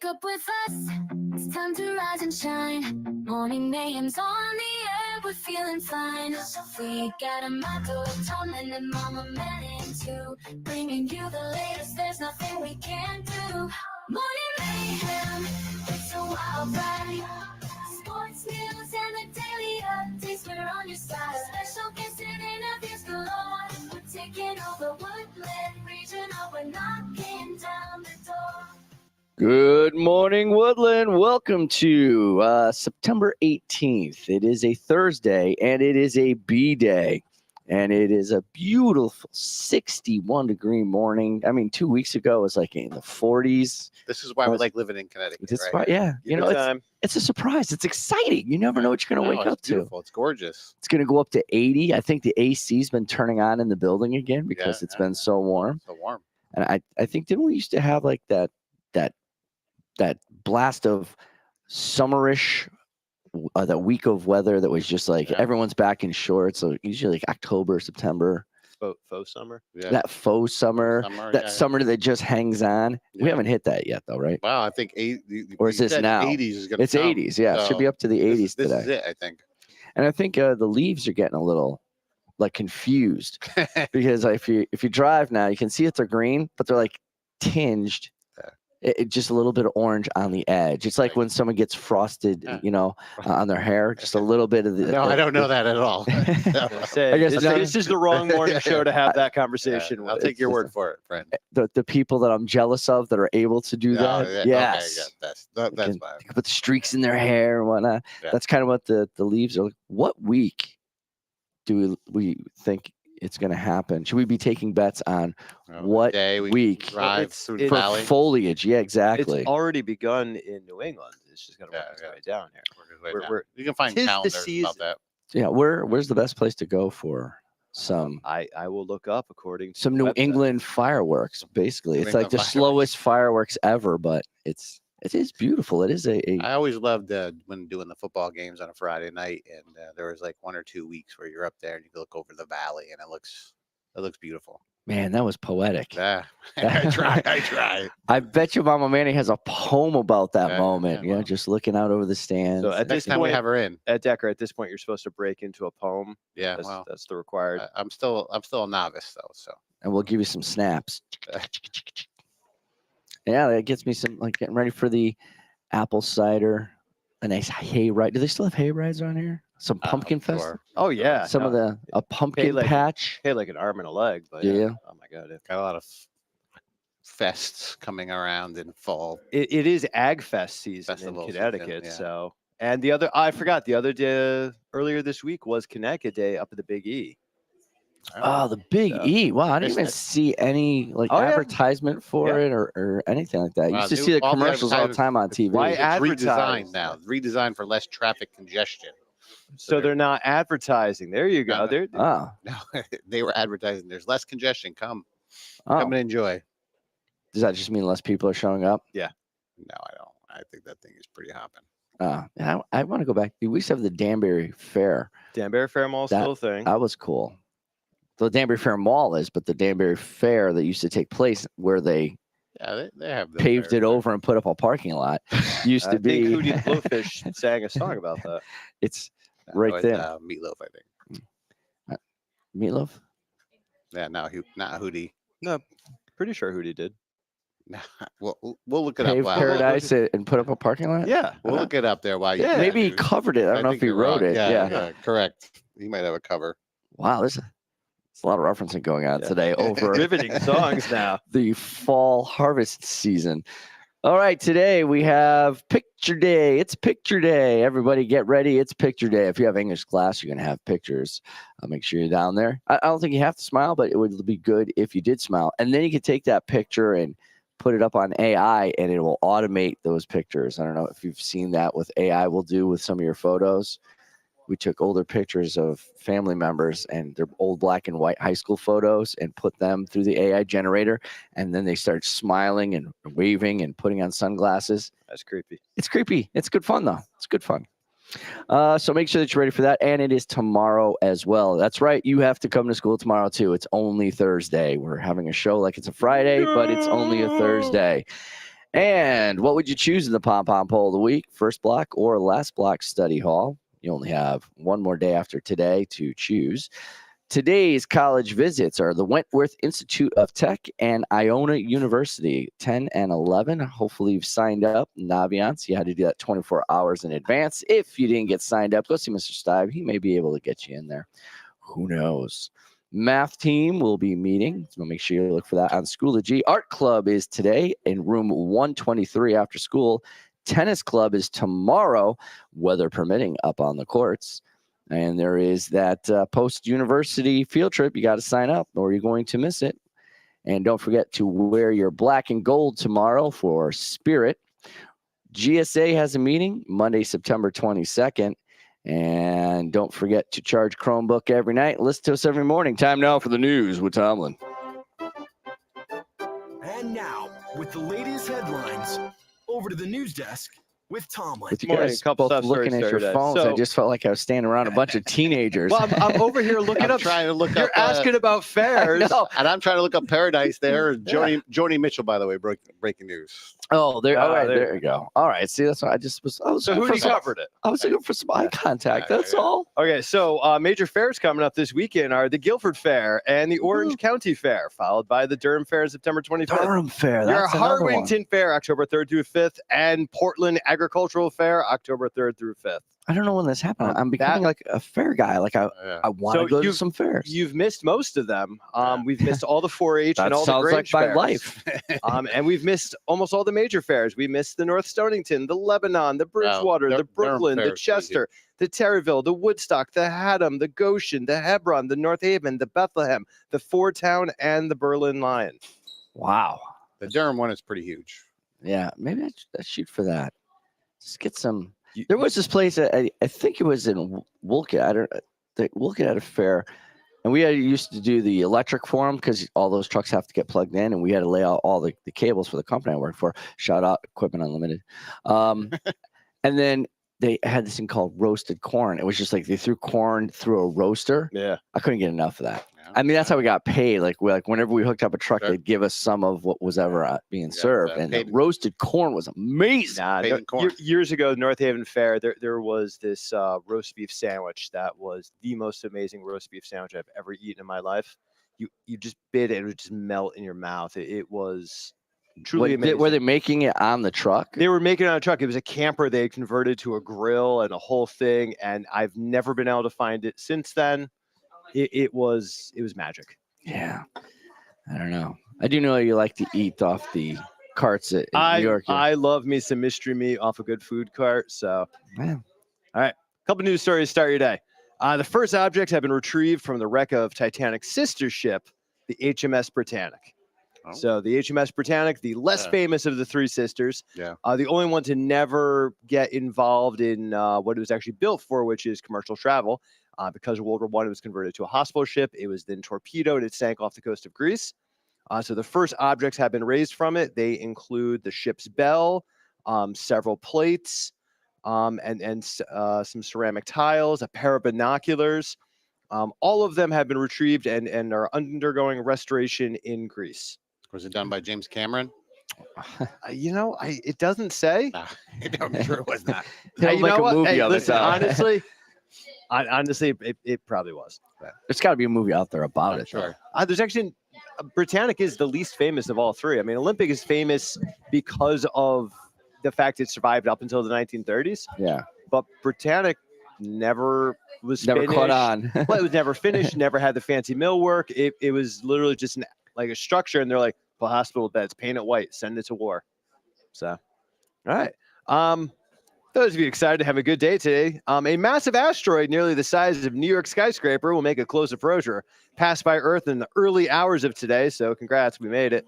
Wake up with us, it's time to rise and shine. Morning mayhem's on the air, we're feeling fine. We got a motto, Tomlin and Mama Manning too. Bringing you the latest, there's nothing we can't do. Morning mayhem, it's a wild ride. Sports news and the daily updates, we're on your side. Special guests and interviews galore. We're taking over Woodland Regional, we're knocking down the door. Good morning, Woodland. Welcome to September 18th. It is a Thursday, and it is a B-Day, and it is a beautiful 61-degree morning. I mean, 2 weeks ago, it was like in the 40s. This is why we like living in Connecticut, This right? yeah. You know, it's a surprise. It's exciting. You never know what you're going to wake up to. It's gorgeous. It's going to go up to 80. I think the AC's been turning on in the building again because it's been so warm. So warm. And I think, didn't we used to have like that blast of summerish, that week of weather that was just like everyone's back in shorts. So usually like October, September. Faux summer. Yeah. That faux summer, summer that just hangs on. Yeah. We haven't hit that yet, though, right? Wow, I think Or is this now? 80s is going to It's 80s, yeah. It should be up to the 80s today. This is it, I think. And I think the leaves are getting a little like confused because if you drive now, you can see that they're green, but they're like tinged. Just a little bit of orange on the edge. It's like when someone gets frosted, on their hair, just a little bit of the. No, I don't know that at all. This is the wrong morning show to have that conversation with. I'll take your word for it, friend. The people that I'm jealous of that are able to do that. Yes. Okay, that's fine. They can put the streaks in their hair and whatnot. Yeah. That's kind of what the leaves are like. What week do we think it's going to happen? Should we be taking bets on what day week drive through the for valley? Foliage? Yeah, exactly. It's already begun in New England. It's just going to work its way down here. You can find calendars about that. Yeah, where's the best place to go for some? I will look up according to some New England fireworks. Basically, it's like the slowest fireworks ever, but it is beautiful. It is I always loved when doing the football games on a Friday night, and there was like 1 or 2 weeks where you're up there and you can look over the valley, and it looks beautiful. Man, that was poetic. Yeah, I try. I bet you Mama Manning has a poem about that moment. Yeah, just looking out over the stands. So at Next time we have her in, at Decker, at this point, you're supposed to break into a poem. Yeah, that's the required. I'm still a novice though, so. And we'll give you some snaps. Yeah, that gets me some like getting ready for the apple cider, a nice hay ride. Do they still have hay rides on here? Some pumpkin fest. Sure. Oh yeah, some of a pumpkin patch. Hey, like an arm and a leg. But yeah. Oh my God, got a lot of fests coming around in fall. It is Ag Fest season in Connecticut. So, and I forgot the other day earlier this week was Connecticut Day up at the Big E. Oh, the Big E. Wow, I didn't even see any advertisement for it or anything like that. You used to see the commercials all the time on TV. Why it's redesigned now? Redesigned for less traffic congestion. So they're not advertising. There you go. No, they were advertising. There's less congestion. Come and enjoy. Does that just mean less people are showing up? Yeah. No, I don't. I think that thing is pretty hopping. I want to go back. We used to have the Danbury Fair. Danbury Fair Mall still a thing. That was cool. The Danbury Fair Mall is, but the Danbury Fair that used to take place where they have paved it over and put up a parking lot used to be. I think Hootie the Blowfish sang a song about that. It's right there. Meatloaf, I think. Meatloaf? Yeah, no, not Hootie. No, pretty sure Hootie did. We'll look it Pave up. Paradise and put up a parking lot? Yeah. We'll look it up there while you. Yeah, maybe he covered it. I don't know if he wrote it. Yeah, correct. He might have a cover. Wow, there's a lot of referencing going on today over riveting songs now. The fall harvest season. All right, today we have Picture Day. It's Picture Day. Everybody get ready. It's Picture Day. If you have English class, you're going to have pictures. Make sure you're down there. I don't think you have to smile, but it would be good if you did smile. And then you could take that picture and put it up on AI, and it will automate those pictures. I don't know if you've seen that with AI will do with some of your photos. We took older pictures of family members and their old black and white high school photos and put them through the AI generator. And then they start smiling and waving and putting on sunglasses. That's creepy. It's creepy. It's good fun, though. It's good fun. So make sure that you're ready for that. And it is tomorrow as well. That's right. You have to come to school tomorrow, too. It's only Thursday. We're having a show like it's a Friday, but it's only a Thursday. And what would you choose in the Pom Pom Poll of the week? First block or last block study hall? You only have one more day after today to choose. Today's college visits are the Wentworth Institute of Tech and Iona University, 10 and 11. Hopefully you've signed up. Naviance, you had to do that 24 hours in advance. If you didn't get signed up, go see Mr. Stibe. He may be able to get you in there. Who knows? Math team will be meeting, so make sure you look for that on Schoology. Art Club is today in room 123 after school. Tennis Club is tomorrow, weather permitting, up on the courts. And there is that post-university field trip. You got to sign up or you're going to miss it. And don't forget to wear your black and gold tomorrow for Spirit. GSA has a meeting Monday, September 22nd. And don't forget to charge Chromebook every night. Listen to us every morning. Time now for the news with Tomlin. And now, with the latest headlines, over to the news desk with Tomlin. With you Morning, guys couple both stuff looking stories at your today. phones, I So- just felt like I was standing around a bunch of teenagers. Well, I'm over here looking I'm up. trying to look You're up. asking about fairs. No. And I'm trying to look up Paradise there. Joni Mitchell, by the way, breaking news. Oh, there. Ah, All right, there there you go. All right. See, that's what I just was. I was So looking who for do you some- covered it? I was looking for some eye contact. Yeah, That's yeah. all. Okay, so major fairs coming up this weekend are the Guilford Fair and the Orange County Fair, followed by the Durham Fair on September 25th. Durham Fair. Your That's another one. Harwington Fair, October 3rd through 5th, and Portland Agricultural Fair, October 3rd through 5th. I don't know when this happened. Um, I'm becoming like a fair guy. Like I Yeah. want to So go to you've- some fairs. You've missed most of them. Yeah. We've missed all the 4-H That and all the sounds like Grange my fairs. life. And we've missed almost all the major fairs. We missed the North Stonington, the Lebanon, the Bridgewater, the Durham Brooklyn, Fair the is pretty Chester, the Terryville, the Woodstock, the Haddam, the Goshen, the Hebron, the North Haven, the Bethlehem, the Ford Town, and the Berlin Lion. Wow. The Durham one is pretty huge. Yeah, maybe I shoot for that. Just get some. You- There was this place. I think it was in Wolcott. I don't. Wolcott had a fair, and we used to do the electric for them because all those trucks have to get plugged in, and we had to lay out all the cables for the company I worked for. Shout out Equipment Unlimited. And then they had this thing called roasted corn. It was just like they threw corn through a roaster. Yeah. I couldn't get enough of that. Yeah. I mean, that's how we got paid. Like whenever we hooked up a truck, Sure. they'd give us some of what was ever being Yeah, served. And the paid- roasted corn was amazing. Nah, Paid no, in corn. years ago, North Haven Fair, there was this roast beef sandwich that was the most amazing roast beef sandwich I've ever eaten in my life. You just bit it, it would just melt in your mouth. It was truly amazing. Were they making it on the truck? They were making it on a truck. It was a camper they had converted to a grill and a whole thing, and I've never been able to find it since then. It was magic. Yeah. I don't know. I do know you like to eat off the carts in New York. I love me some mystery meat off a good food cart. So, Man. couple news stories to start your day. The first objects have been retrieved from the wreck of Titanic's sister ship, the HMS Britannic. Oh. So the HMS Britannic, the less Yeah. famous of the three sisters, Yeah. the only one to never get involved in what it was actually built for, which is commercial travel. Because of World War I, it was converted to a hospital ship. It was then torpedoed. It sank off the coast of Greece. So the first objects have been raised from it. They include the ship's bell, several plates, and some ceramic tiles, a pair of binoculars. All of them have been retrieved and are undergoing restoration in Greece. Was it done by James Cameron? It doesn't say. Nah, I'm sure it was not. They'll You make know a what? movie Hey, of listen, it. though. honestly, it probably was. There's got to be a movie out there about I'm it. though. sure. There's actually Britannic is the least famous of all three. I mean, Olympic is famous because of the fact it survived up until the 1930s, Yeah. but Britannic never was Never finished. caught on. Well, it was never finished. Never had the fancy millwork. It was literally just like a structure, and they're like, "Well, hospital beds, paint it white, send it to war." So, all right. Those of you excited to have a good day today, a massive asteroid nearly the size of New York skyscraper will make a close approacher pass by Earth in the early hours of today. So congrats, we made it.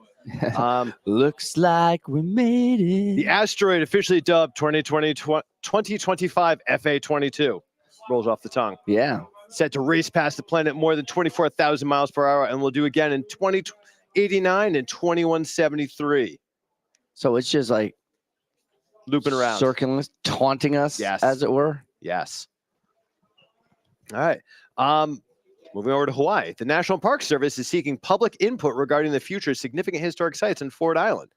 Looks like we made it. The asteroid officially dubbed 2025 FA22 rolls off the tongue. Yeah. Set to race past the planet more than 24,000 miles per hour and will do again in 2089 and 2173. So it's just like Looping around. circling us, taunting us, Yes. as it were. Yes. All right. Moving over to Hawaii. The National Park Service is seeking public input regarding the future of significant historic sites in Ford Island.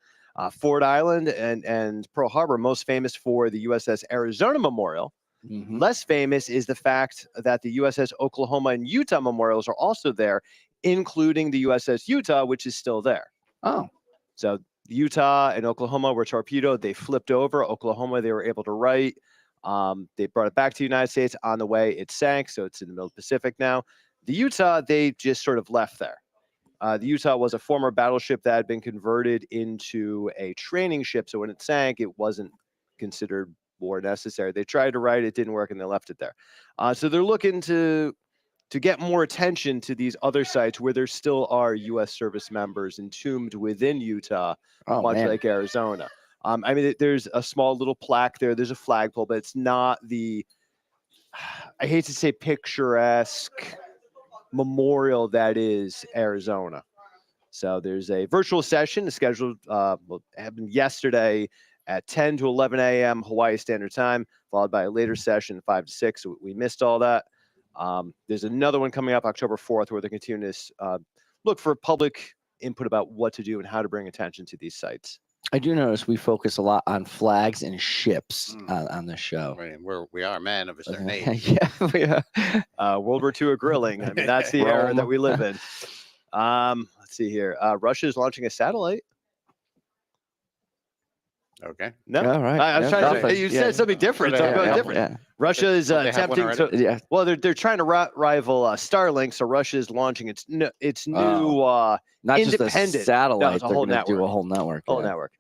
Ford Island and Pearl Harbor, most famous for the USS Arizona Memorial. Mhm. Less famous is the fact that the USS Oklahoma and Utah memorials are also there, including the USS Utah, which is still there. Oh, So Utah and Oklahoma were torpedoed. They flipped over. Oklahoma, they were able to right. They brought it back to the United States. On the way, it sank, so it's in the middle of the Pacific now. The Utah, they just sort of left there. The Utah was a former battleship that had been converted into a training ship, so when it sank, it wasn't considered war necessary. They tried to right, it didn't work, and they left it there. So they're looking to get more attention to these other sites where there still are U.S. service members entombed within Utah, oh much man. like Arizona. I mean, there's a small little plaque there. There's a flagpole, but it's not the, I hate to say picturesque memorial that is Arizona. So there's a virtual session scheduled, happened yesterday at 10 to 11 a.m. Hawaii Standard Time, followed by a later session 5 to 6. So we missed all that. There's another one coming up October 4th where they're continuing to look for public input about what to do and how to bring attention to these sites. I do notice we focus a lot on flags and ships on the show. I mean, we are men of a certain age. Yeah, we are. World War II of grilling. I mean, that's the era that we live in. Let's see here. Russia is launching a satellite. Okay. No, All right. I was Yeah, trying to. nothing. You Yeah. said something different. So I'm going different. Yeah. Russia is Don't they have one attempting to. Yeah. Well, they're trying to rival Starlink. So Russia is launching its new Not just a independent- satellite. it's a they're whole gonna do a network. whole network. whole yeah. network.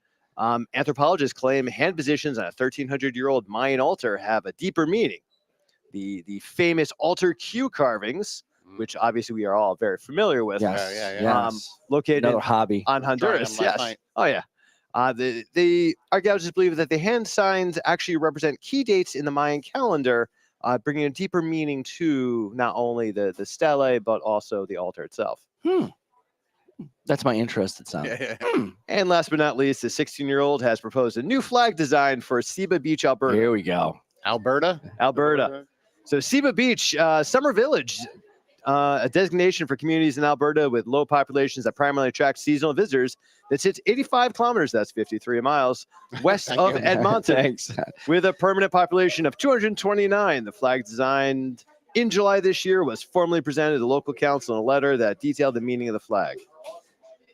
Anthropologists claim hand positions on a 1,300-year-old Mayan altar have a deeper meaning. The famous altar Q carvings, which obviously we are all very familiar with, Yes. yeah. Yes. located Another hobby. on Honduras. them last Yes. night. Oh yeah. The archaeologists believe that the hand signs actually represent key dates in the Mayan calendar, bringing a deeper meaning to not only the stele but also the altar itself. That's my interest. It sounds. Yeah. And last but not least, the 16-year-old has proposed a new flag design for Seba Beach, Alberta. Here we go. Alberta? Alberta. So Seba Beach, Summer Village, a designation for communities in Alberta with low populations that primarily attract seasonal visitors that sits 85 kilometers, that's 53 miles, west Thank of you. Edmonton, Thanks. with a permanent population of 229. The flag designed in July this year was formally presented to the local council in a letter that detailed the meaning of the flag.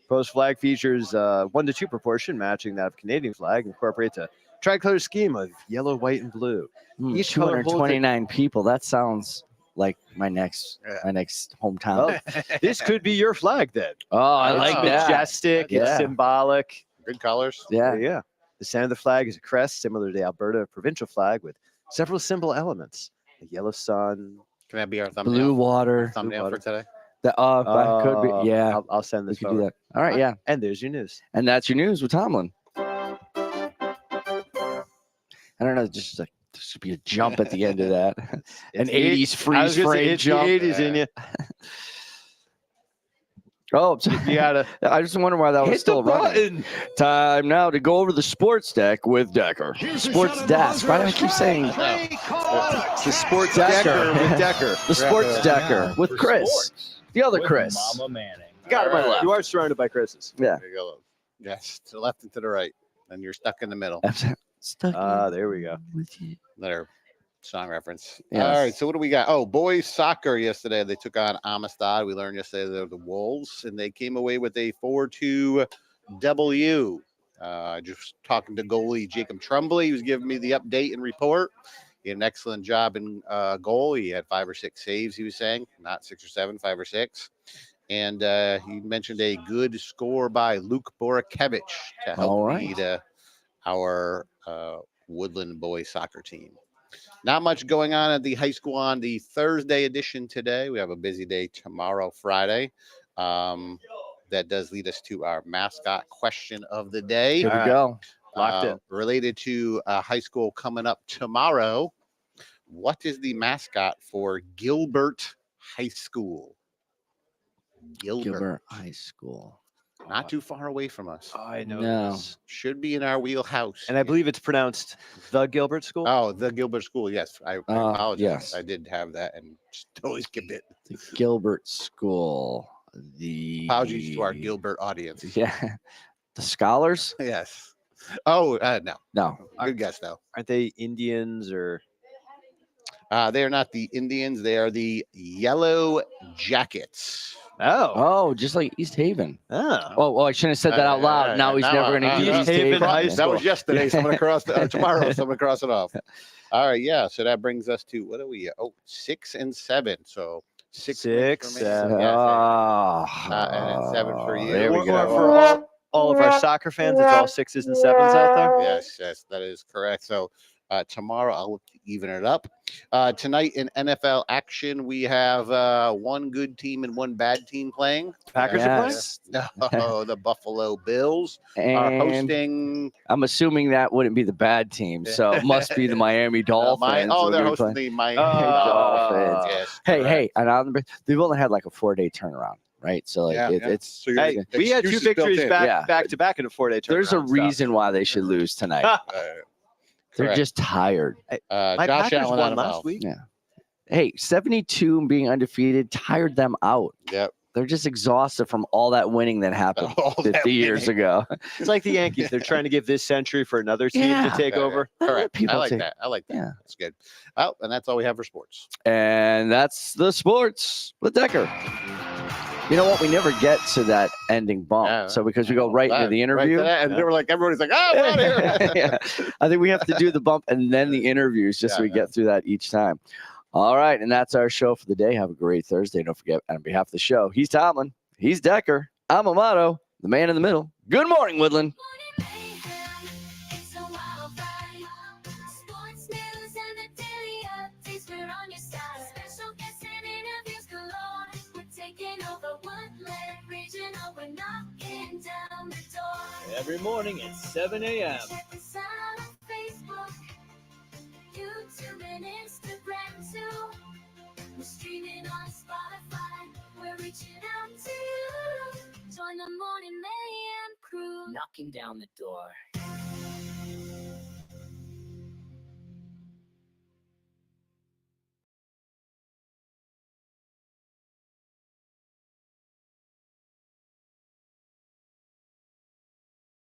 Proposed flag features 1-to-2 proportion, matching that of Canadian flag, incorporates a tricolor scheme of yellow, white, and blue. Each color holds a- 229 people. That sounds like my next Yeah. hometown. Well, this could be your flag then. oh, I it's like It's that. majestic, Yeah. it's symbolic. Good colors. Yeah. Yeah. The center of the flag is a crest similar to the Alberta provincial flag with several symbol elements. A yellow sun. Can that be our thumbnail? Blue water. Thumbnail water. for today. That could be. Yeah. I'll send We this could do photo. that. All right. Yeah. And there's your news. And that's your news with Tomlin. I don't know. Just like there should be a jump at the end of that. An It's the 80s I freeze was gonna say, frame it's the jump. 80s in you. Oh, You gotta I just wonder why that was hit the still running. button. Time now to go over the sports deck with Decker. Sports desk. Why do I keep saying It's the sports Decker. decker with Decker. the sports decker with Chris? The other Chris. Mama Manning. Got him on my left. You are surrounded by Chris's. Yeah. There you go. Yes, to the left and to the right. And you're stuck in the middle. Stuck There we go. with you. Another song reference. Yes. All right, so what do we got? Oh, boys soccer yesterday. They took on Amistad. We learned yesterday they're the Wolves, and they came away with a 4-2 W. Just talking to goalie Jacob Tremblay. He was giving me the update and report. He had an excellent job in goal. He had 5 or 6 saves, he was saying. Not 6 or 7, 5 or 6. And he mentioned a good score by Luke Borakevich to help All right. lead our Woodland boys soccer team. Not much going on at the high school on the Thursday edition today. We have a busy day tomorrow, Friday. That does lead us to our mascot question of the day. Here we right. go. Locked in. Related to high school coming up tomorrow. What is the mascot for Gilbert High School? Gilbert High School. Not too far away from us. I know No. this. Should be in our wheelhouse. And I believe it's pronounced the Gilbert School. Oh, the Gilbert School. Yes, I apologize. yes. I did have that and just totally skipped it. The Gilbert School. The Apologies to our Gilbert audience. Yeah. The Scholars? Yes. Oh, no. No. Good guess, though. Aren't they Indians or? They are not the Indians. They are the Yellow Jackets. Oh. Oh, just like East Haven. Oh. Oh, I shouldn't have said that out loud. Now he's never going to use East East Haven Haven. High Yeah. School. That was yesterday. So I'm going to cross tomorrow. So I'm going to cross it off. All right. Yeah. So that brings us to what are we? Oh, 6 and 7. So six, Six, for me. seven. Yes, Oh, and it's 7 for you. There we Or go. for all of our soccer fans, it's all 6s and 7s out there. Yes, that is correct. So tomorrow I'll look to even it up. Tonight in NFL action, we have one good team and one bad team playing. Packers are playing? Yes. No, the Buffalo Bills are And hosting. I'm assuming that wouldn't be the bad team, so it must be the Miami Dolphins. They're We're hosting playing. the Miami Dolphins. Yes, Hey, correct. hey, and they've only had like a 4-day turnaround, right? So like it's So you're- Hey, we had 2 excuses built victories in. Yeah. back to back in a 4-day turnaround. there's a Stop. reason why they should lose tonight. They're Correct. just tired. My Josh Packers Allen won on last week. Yeah. Hey, 72 and being undefeated tired them out. Yep. They're just exhausted from all that winning that happened All that 50 years winning. ago. It's like the Yankees. They're trying to give this century for another team Yeah. to take over. Correct. People I like take- that. I like that. Yeah. That's good. Well, and that's all we have for sports. And that's the sports with Decker. You know what? We never get to that ending bump. Yeah, So because we go right into the Right interview. to that, and they were like, everybody's like, oh, we're out of here. Yeah. I think we have to do the bump and then the interviews just so we Yeah. get through that each time. All right. And that's our show for the day. Have a great Thursday. Don't forget, on behalf of the show, he's Tomlin, he's Decker, I'm Amato, the man in the middle. Good morning, Woodland. Morning mayhem, it's a wild ride. Sports news and the daily updates, we're on your side. Special guests and interviews galore. We're taking over Woodland Regional. We're knocking down the door. Every morning at 7 a.m. Check us out on Facebook, YouTube, and Instagram too. We're streaming on Spotify. We're reaching out to you. Join the Morning Mayhem crew. Knocking down the door.